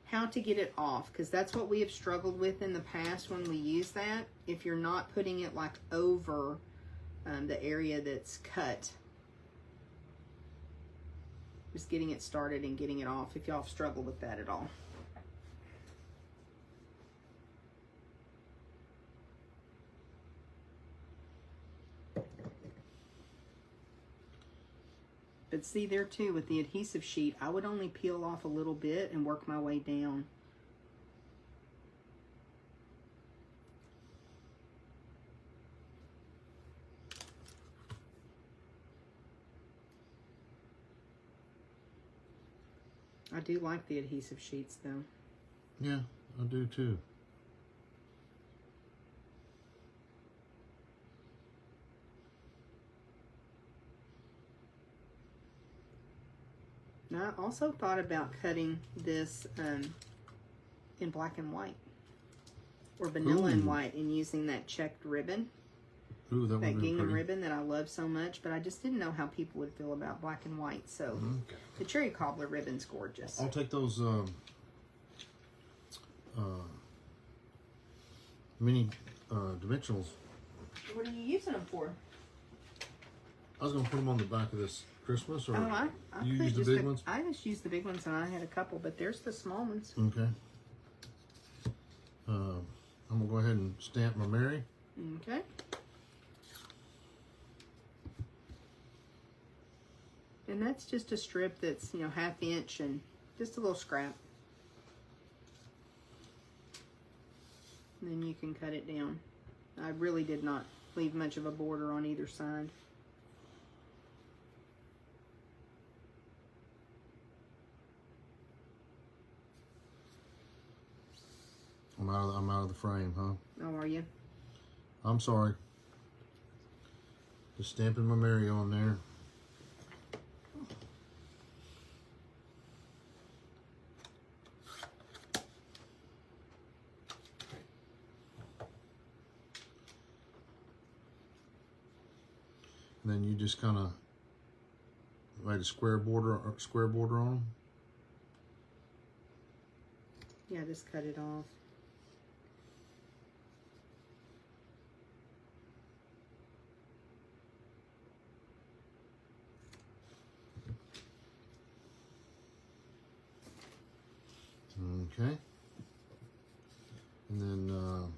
how to get it off, because that's what we have struggled with in the past when we use that. If you're not putting it like over the area that's cut, just getting it started and getting it off, if y'all have struggled with that at all. But see there too, with the adhesive sheet, I would only peel off a little bit and work my way down. I do like the adhesive sheets though. Yeah, I do too. I also thought about cutting this in black and white or vanilla and Ooh. white and using that checked ribbon, Ooh, that that would be gingham pretty. ribbon that I love so much, but I just didn't know how people would feel about black and white. So Okay. the cherry cobbler ribbon's gorgeous. I'll take those mini dimensionals. What are you using them for? I was gonna put them on the back of this Christmas, or Oh, I you could use the just big ones. I just used the big ones, and I had a couple, but there's the small ones. Okay. I'm gonna go ahead and stamp my Mary. Okay. And that's just a strip that's, you know, 1/2 inch and just a little scrap. And then you can cut it down. I really did not leave much of a border on either side. I'm out of the frame, huh? Oh, are you? I'm sorry. Just stamping my Mary on there. And then you just kind of made a square border on them. Yeah, just cut it off. Okay. And then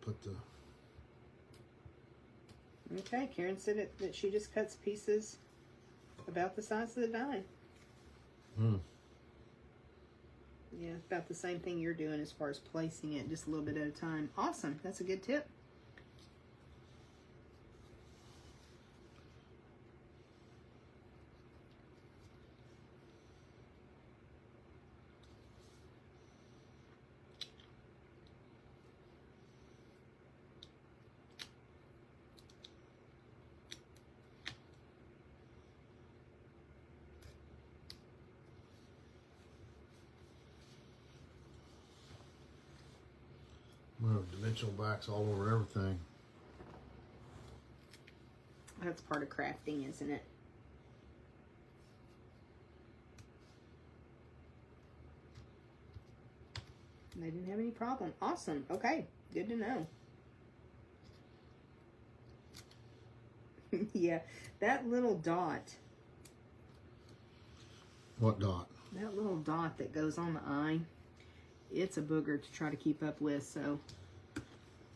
put the. Okay, Karen said that she just cuts pieces about the size of the die. Yeah, about the same thing you're doing as far as placing it, just a little bit at a time. Awesome. That's a good tip. Well, dimensional backs all over everything. That's part of crafting, isn't it? They didn't have any problem. Awesome. Okay. Good to know. Yeah. That little dot. What dot? That little dot that goes on the eye. It's a booger to try to keep up with, so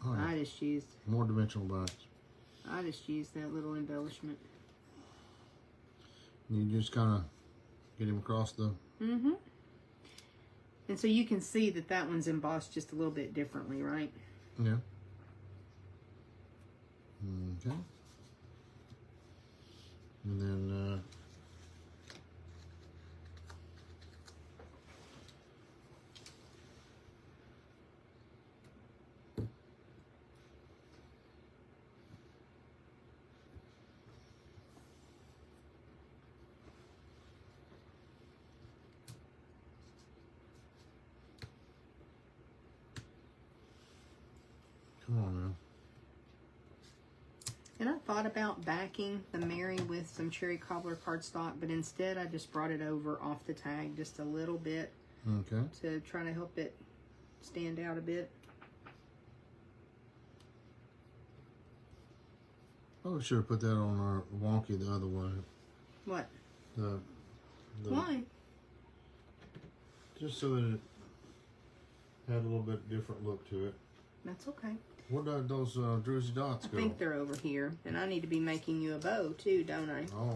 Oh, yeah. I just used More dimensional backs. that little embellishment. You just kind of get him across the. Mm-hmm. And so you can see that that one's embossed just a little bit differently, right? Yeah. Okay. And then come on now. And I thought about backing the Mary with some cherry cobbler cardstock, but instead I just brought it over off the tag just a little bit Okay. to try to help it stand out a bit. Oh, we should have put that on our wonky the other way. What? The Why? Just so that it had a little bit different look to it. That's okay. Where did those druzy dots I go? think they're over here. And I need to be making you a bow too, don't I? Oh.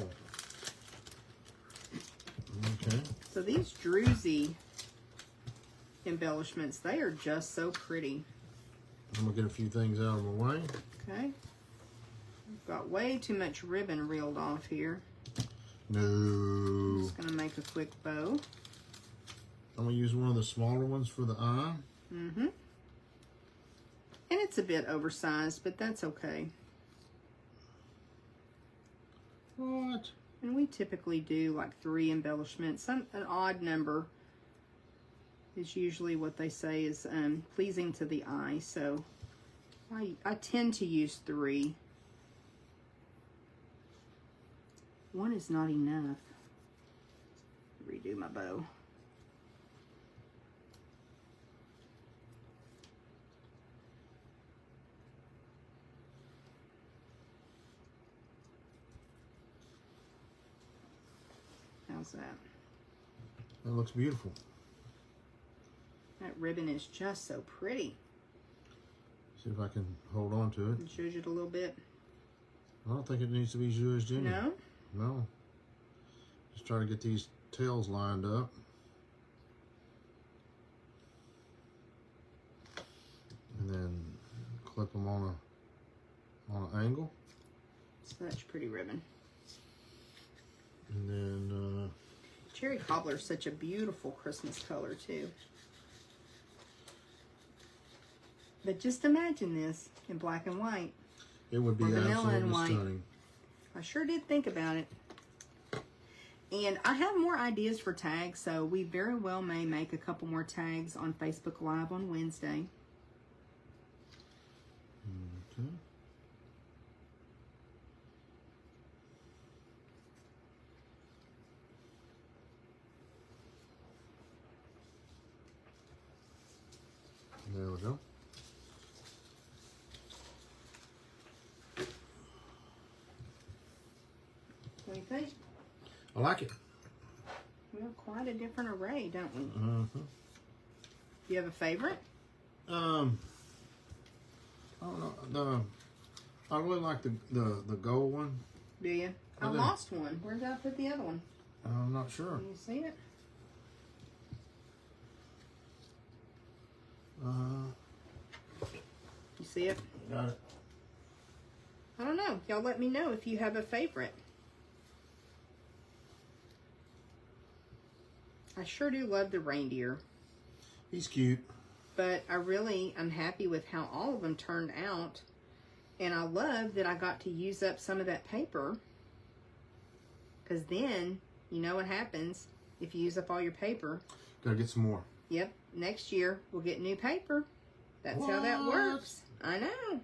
Okay. So these druzy embellishments, they are just so pretty. I'm gonna get a few things out of my way. Okay. I've got way too much ribbon reeled off here. No. I'm just gonna make a quick bow. I'm gonna use one of the smaller ones for the eye. Mm-hmm. And it's a bit oversized, but that's okay. What? And we typically do like 3 embellishments. An odd number is usually what they say is pleasing to the eye. So I tend to use 3. 1 is not enough. Redo my bow. How's that? That looks beautiful. That ribbon is just so pretty. See if I can hold on to it. It shows it a little bit. I don't think it needs to be zhuzhed in. No? No. Just try to get these tails lined up. And then clip them on an angle. Such pretty ribbon. And then Cherry cobbler is such a beautiful Christmas color too. But just imagine this in black and white. it would be Or vanilla and absolutely white. stunning. I sure did think about it. And I have more ideas for tags, so we very well may make a couple more tags on Facebook Live on Wednesday. Okay. There we go. What do you think? I like it. We have quite a different array, don't we? Uh-huh. Do you have a favorite? I don't know. I really like the gold one. Do you? I do. lost one. Where did I put the other one? I'm not sure. Can you see it? You see it? Got it. I don't know. Y'all let me know if you have a favorite. I sure do love the reindeer, He's cute. but I really am happy with how all of them turned out. And I love that I got to use up some of that paper, because then you know what happens if you use up all your paper. Gotta get some more. Yep, next year we'll get new paper. That's how that What? works. I know.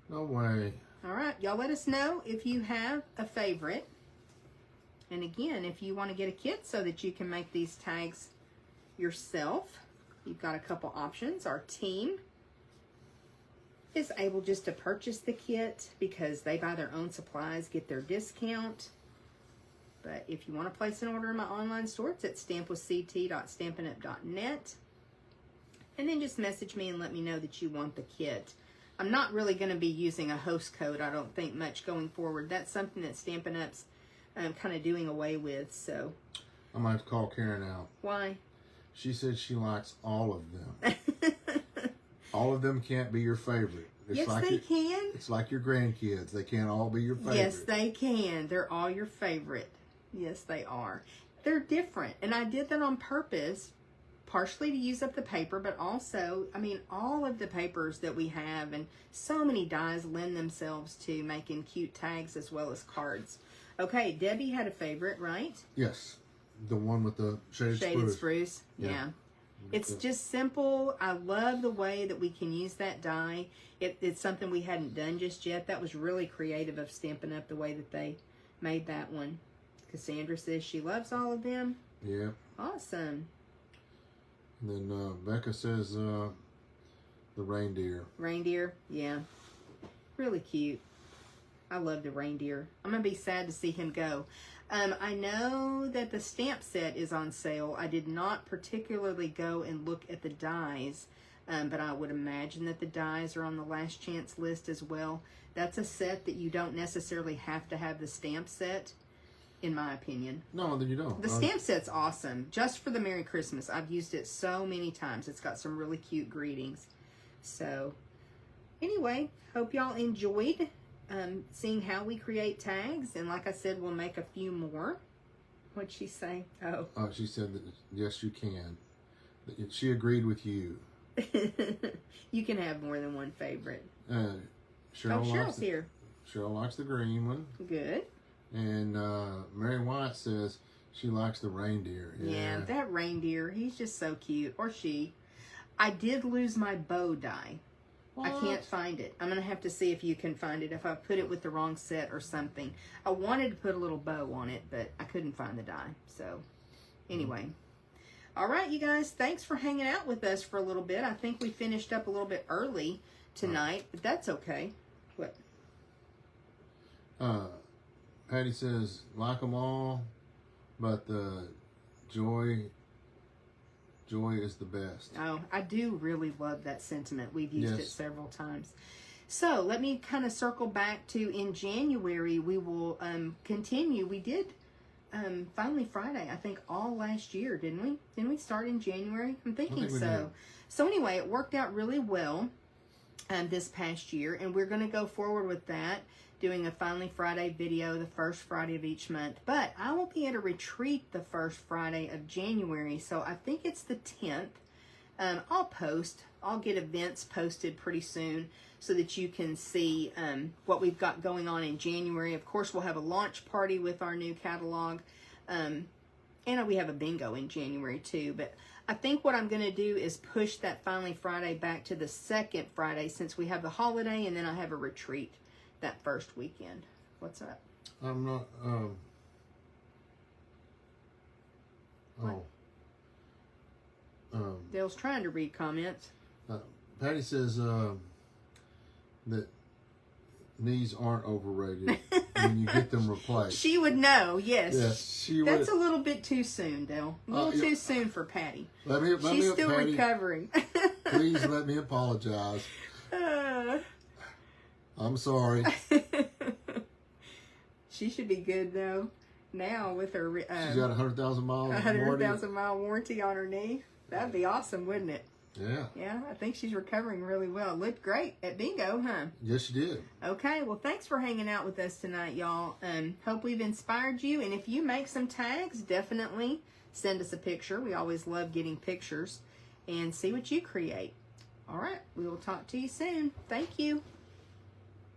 No way. All right, y'all let us know if you have a favorite. And again, if you want to get a kit so that you can make these tags yourself, you've got a couple options. Our team is able just to purchase the kit because they buy their own supplies, get their discount. But if you want to place an order in my online store, it's at stampwithct.stampinup.net. And then just message me and let me know that you want the kit. I'm not really going to be using a host code, I don't think, much going forward. That's something that Stampin' Up's kind of doing away with, so. I might have to call Karen out. Why? She said she likes all of them. All of them can't be your favorite. It's Yes, like they can. It's like your grandkids. They can't all be your favorite. Yes, they can. They're all your favorite. Yes, they are. They're different. And I did that on purpose, partially to use up the paper, but also, I mean, all of the papers that we have and so many dies lend themselves to making cute tags as well as cards. Okay, Debbie had a favorite, right? Yes. The one with the shaded Shaded spruce. spruce. Yeah. It's just simple. I love the way that we can use that die. It's something we hadn't done just yet. That was really creative of Stampin' Up, the way that they made that one. Cassandra says she loves all of them. Yeah. Awesome. And then Becca says the reindeer. Reindeer, yeah. Really cute. I love the reindeer. I'm going to be sad to see him go. I know that the stamp set is on sale. I did not particularly go and look at the dies, but I would imagine that the dies are on the last chance list as well. That's a set that you don't necessarily have to have the stamp set, in my opinion. No, then you don't. The stamp set's awesome. Just for the Merry Christmas. I've used it so many times. It's got some really cute greetings. So, anyway, hope y'all enjoyed seeing how we create tags. And like I said, we'll make a few more. What'd she say? Oh. She said that, yes, you can. She agreed with you. You can have more than one favorite. Cheryl Cheryl's here. Cheryl likes the green one. Good. And Mary White says she likes the reindeer. Yeah, that reindeer, he's just so cute. Or she. I did lose my bow die. What? I can't find it. I'm going to have to see if you can find it, if I put it with the wrong set or something. I wanted to put a little bow on it, but I couldn't find the die. So, anyway. All right, you guys, thanks for hanging out with us for a little bit. I think we finished up a little bit early tonight, but that's okay. What? Patty says, like them all, but the joy is the best. Oh, I do really love that sentiment. We've used Yes. it several times. So let me kind of circle back to in January, we will continue. We did Finally Friday, I think, all last year, didn't we? Didn't we start in January? I'm thinking I think we so. did. So anyway, it worked out really well this past year, and we're going to go forward with that, doing a Finally Friday video the first Friday of each month. But I will be at a retreat the first Friday of January, so I think it's the 10th. I'll get events posted pretty soon so that you can see what we've got going on in January. Of course, we'll have a launch party with our new catalog. And we have a bingo in January too. But I think what I'm going to do is push that Finally Friday back to the second Friday, since we have the holiday, and then I have a retreat that first weekend. What's up? I'm not, Dale's trying to read comments. Patty says that knees aren't overrated when you get them replaced. She would know, yes. Yes, she That's would. a little bit too soon, Dale. A little yeah. too soon for Patty. Let me, She's still Patty, recovering. please let me apologize. I'm sorry. She should be good though. Now with her She's got 100,000 miles. 100,000 mile warranty on her knee. That'd be awesome, wouldn't it? Yeah. Yeah, I think she's recovering really well. Looked great at bingo, huh? Yes, she did. Okay, well, thanks for hanging out with us tonight, y'all. Hope we've inspired you. And if you make some tags, definitely send us a picture. We always love getting pictures. And see what you create. All right, we will talk to you soon. Thank you.